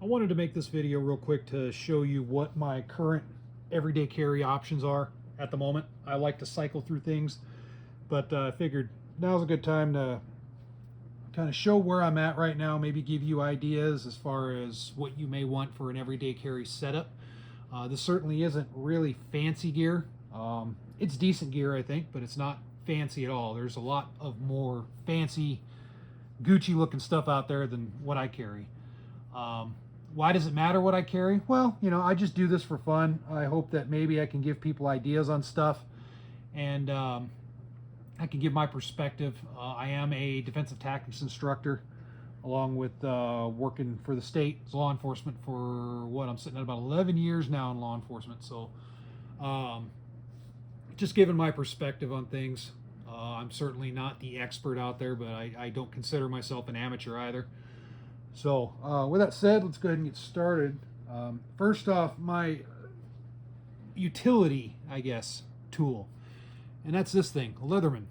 I wanted to make this video real quick to show you what my current everyday carry options are at the moment. I like to cycle through things, but I figured now's a good time to kind of show where I'm at right now, maybe give you ideas as far as what you may want for an everyday carry setup. This certainly isn't really fancy gear. It's decent gear, I think, but it's not fancy at all. There's a lot of more fancy Gucci looking stuff out there than what I carry. Why does it matter what I carry? Well, you know, I just do this for fun. I hope that maybe I can give people ideas on stuff, and I can give my perspective. I am a defensive tactics instructor, along with working for the state as law enforcement for what, I'm sitting at about 11 years now in law enforcement. So just giving my perspective on things. I'm certainly not the expert out there, but I don't consider myself an amateur either. So with that said, let's go ahead and get started. First off, my utility, I guess, tool, and that's this thing, a Leatherman.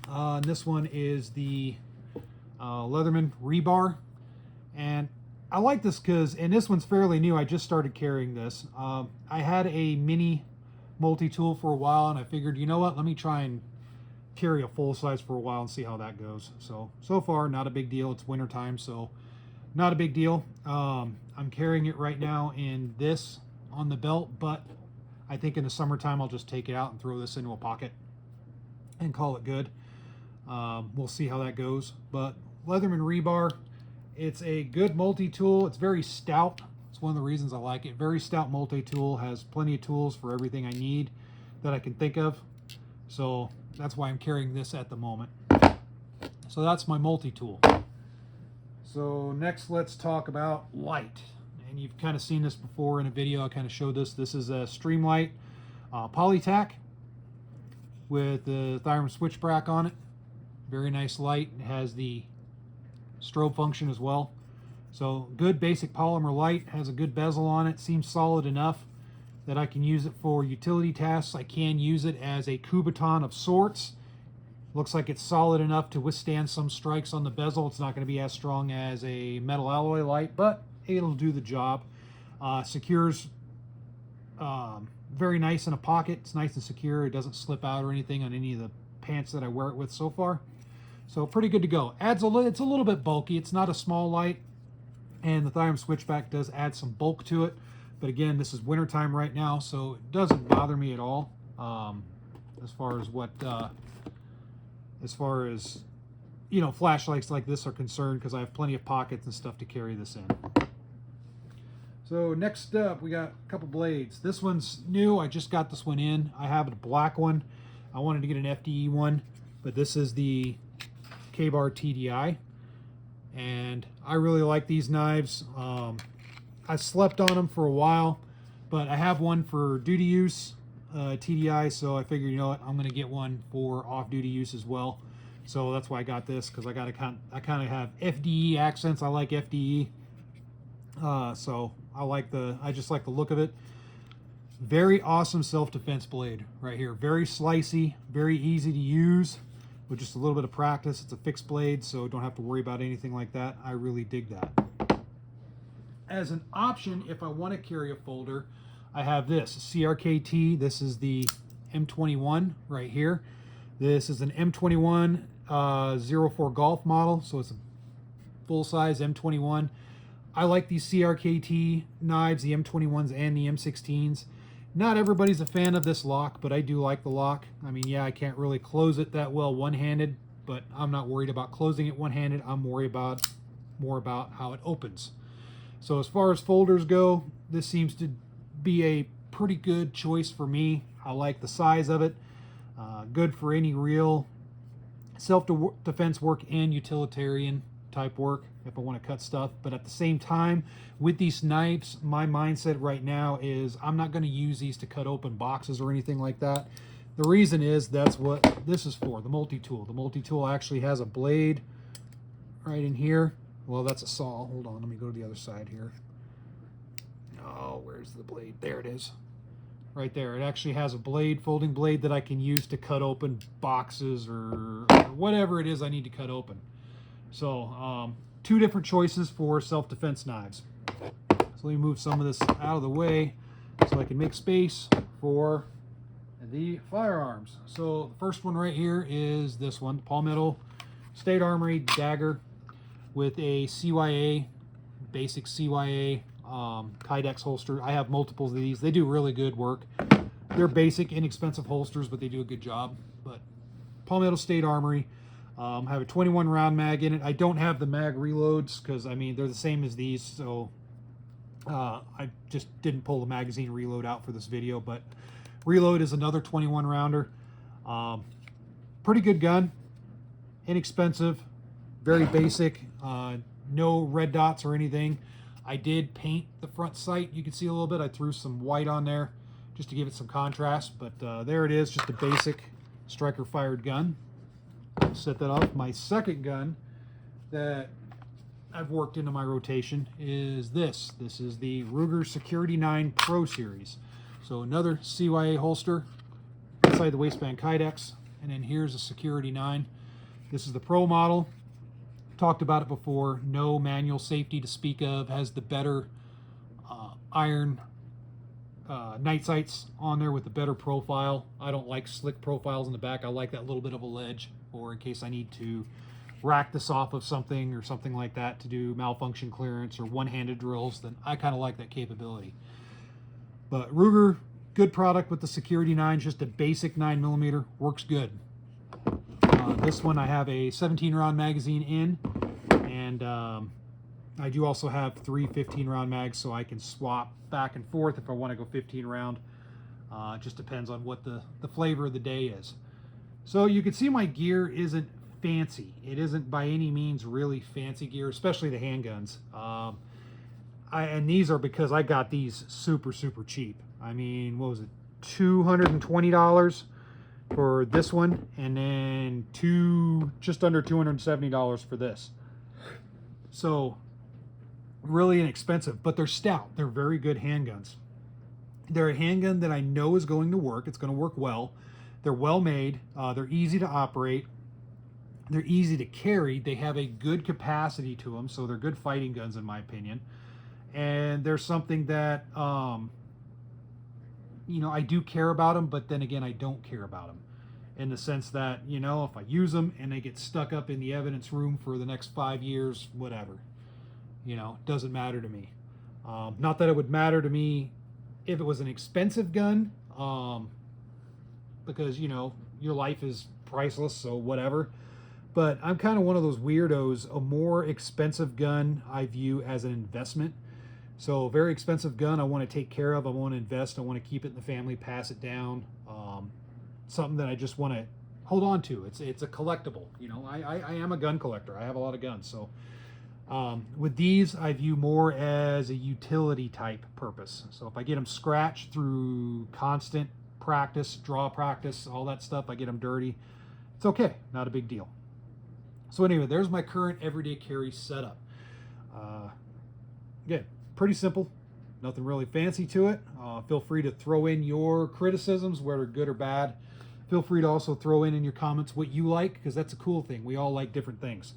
And this one is the Leatherman Rebar, and I like this because, and this one's fairly new, I just started carrying this. I had a mini multi-tool for a while, and I figured, you know what, let me try and carry a full size for a while and see how that goes. So far, not a big deal. It's winter time, so not a big deal. I'm carrying it right now in this on the belt, but I think in the summertime I'll just take it out and throw this into a pocket and call it good. We'll see how that goes. But Leatherman Rebar, it's a good multi-tool. It's very stout. It's one of the reasons I like it. Very stout multi-tool, has plenty of tools for everything I need that I can think of. So that's why I'm carrying this at the moment. So that's my multi-tool. So next, let's talk about light. And you've kind of seen this before in a video. I kind of showed this. This is a Streamlight Polytac with the Thyrum switchback on it. Very nice light. It has the strobe function as well. So good basic polymer light. Has a good bezel on it. Seems solid enough that I can use it for utility tasks. I can use it as a Kubotan of sorts. Looks like it's solid enough to withstand some strikes on the bezel. It's not going to be as strong as a metal alloy light, but it'll do the job. Secures very nice in a pocket. It's nice and secure. It doesn't slip out or anything on any of the pants that I wear it with so far. So pretty good to go. It's a little bit bulky. It's not a small light, and the Thyrum switchback does add some bulk to it. But again, this is wintertime right now, so it doesn't bother me at all. As far as you know, flashlights like this are concerned, because I have plenty of pockets and stuff to carry this in. So next up, we got a couple blades. This one's new. I just got this one in. I have a black one. I wanted to get an FDE one, but this is the Kbar TDI, and I really like these knives. I slept on them for a while, but I have one for duty use, TDI, so I figured, you know what, I'm going to get one for off-duty use as well. So that's why I got this, because I kind of have FDE accents. I like FDE, so I just like the look of it. Very awesome self-defense blade right here. Very slicey, very easy to use with just a little bit of practice. It's a fixed blade, so don't have to worry about anything like that. I really dig that. As an option, if I want to carry a folder, I have this CRKT. This is the M21 right here. This is an M21 04 Golf model, so it's a full-size M21. I like these CRKT knives, the M21s and the M16s. Not everybody's a fan of this lock, but I do like the lock. I mean, yeah, I can't really close it that well one-handed, but I'm not worried about closing it one-handed. I'm worried about more about how it opens. So as far as folders go, this seems to be a pretty good choice for me. I like the size of it. Good for any real self-defense work and utilitarian type work if I want to cut stuff. But at the same time, with these knives, my mindset right now is I'm not going to use these to cut open boxes or anything like that. The reason is that's what this is for, the multi-tool. The multi-tool actually has a blade right in here. Well, that's a saw. Hold on, let me go to the other side here. Oh, where's the blade? There it is. Right there. It actually has a blade, folding blade, that I can use to cut open boxes or whatever it is I need to cut open. So two different choices for self-defense knives. So let me move some of this out of the way so I can make space for the firearms. So the first one right here is this one, Palmetto State Armory Dagger with a CYA, basic CYA Kydex holster. I have multiples of these. They do really good work. They're basic, inexpensive holsters, but they do a good job. But Palmetto State Armory. Have a 21 round mag in it. I don't have the mag reloads because, I mean, they're the same as these, so I just didn't pull the magazine reload out for this video. But reload is another 21 rounder. Pretty good gun, inexpensive, very basic, no red dots or anything. I did paint the front sight. You can see a little bit. I threw some white on there just to give it some contrast, but there it is, just a basic striker fired gun. Set that off. My second gun that I've worked into my rotation is this. This is the Ruger Security 9 Pro Series. So another CYA holster inside the waistband Kydex, and then here's a Security 9. This is the Pro model. Talked about it before. No manual safety to speak of. Has the better iron night sights on there with the better profile. I don't like slick profiles in the back. I like that little bit of a ledge, or in case I need to rack this off of something or something like that to do malfunction clearance or one-handed drills, then I kind of like that capability. But Ruger, good product with the Security 9, just a basic 9mm, works good. This one I have a 17 round magazine in, and I do also have 3 15 round mags, so I can swap back and forth if I want to go 15 round. Just depends on what the flavor of the day is. So you can see my gear isn't fancy. It isn't by any means really fancy gear, especially the handguns. And these are because I got these super cheap. I mean, what was it, $220 for this one, and then just under $270 for this. So really inexpensive, but they're stout. They're very good handguns. They're a handgun that I know is going to work. It's going to work well. They're well made. They're easy to operate. They're easy to carry. They have a good capacity to them, so they're good fighting guns in my opinion. And there's something that you know, I do care about them, but then again, I don't care about them, in the sense that, you know, if I use them and they get stuck up in the evidence room for the next 5 years, whatever, you know, it doesn't matter to me. Not that it would matter to me if it was an expensive gun, because, you know, your life is priceless, so whatever. But I'm kind of one of those weirdos. A more expensive gun I view as an investment. So a very expensive gun I want to take care of. I want to invest. I want to keep it in the family, pass it down. Something that I just want to hold on to. It's a collectible. You know, I am a gun collector. I have a lot of guns. So with these, I view more as a utility type purpose. So if I get them scratched through constant practice, draw practice, all that stuff, I get them dirty, it's okay. Not a big deal. So anyway, there's my current everyday carry setup. Again, pretty simple, nothing really fancy to it. Feel free to throw in your criticisms, whether good or bad. Feel free to also throw in your comments what you like, because that's a cool thing. We all like different things.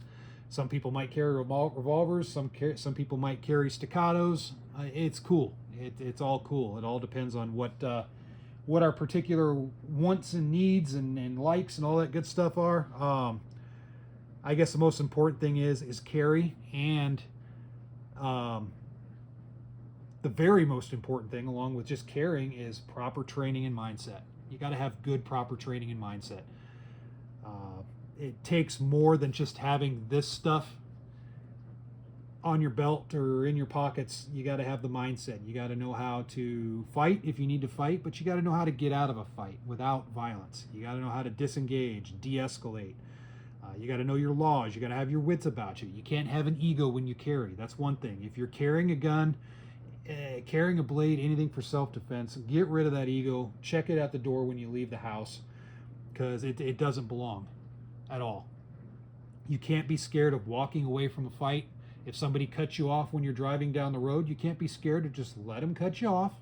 Some people might carry revolvers, some people might carry staccatos. It's cool. It's all cool. It all depends on what our particular wants and needs and likes and all that good stuff are. I guess the most important thing is carry, and the very most important thing, along with just carrying, is proper training and mindset. You got to have good, proper training and mindset. It takes more than just having this stuff on your belt or in your pockets. You got to have the mindset. You got to know how to fight if you need to fight, but you got to know how to get out of a fight without violence. You got to know how to disengage, de-escalate. You got to know your laws. You got to have your wits about you. You can't have an ego when you carry. That's one thing. If you're carrying a gun, carrying a blade, anything for self-defense, get rid of that ego. Check it at the door when you leave the house, because it doesn't belong at all. You can't be scared of walking away from a fight. If somebody cuts you off when you're driving down the road, you can't be scared to just let them cut you off.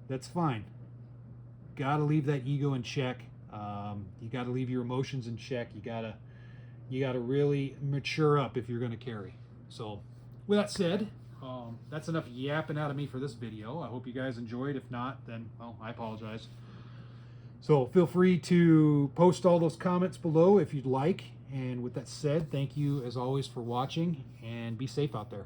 That's fine. Got to leave that ego in check. You got to leave your emotions in check. You got to really mature up if you're going to carry. So with that said, that's enough yapping out of me for this video. I hope you guys enjoyed. If not, then, well, I apologize. So feel free to post all those comments below if you'd like. And with that said, thank you as always for watching, and be safe out there.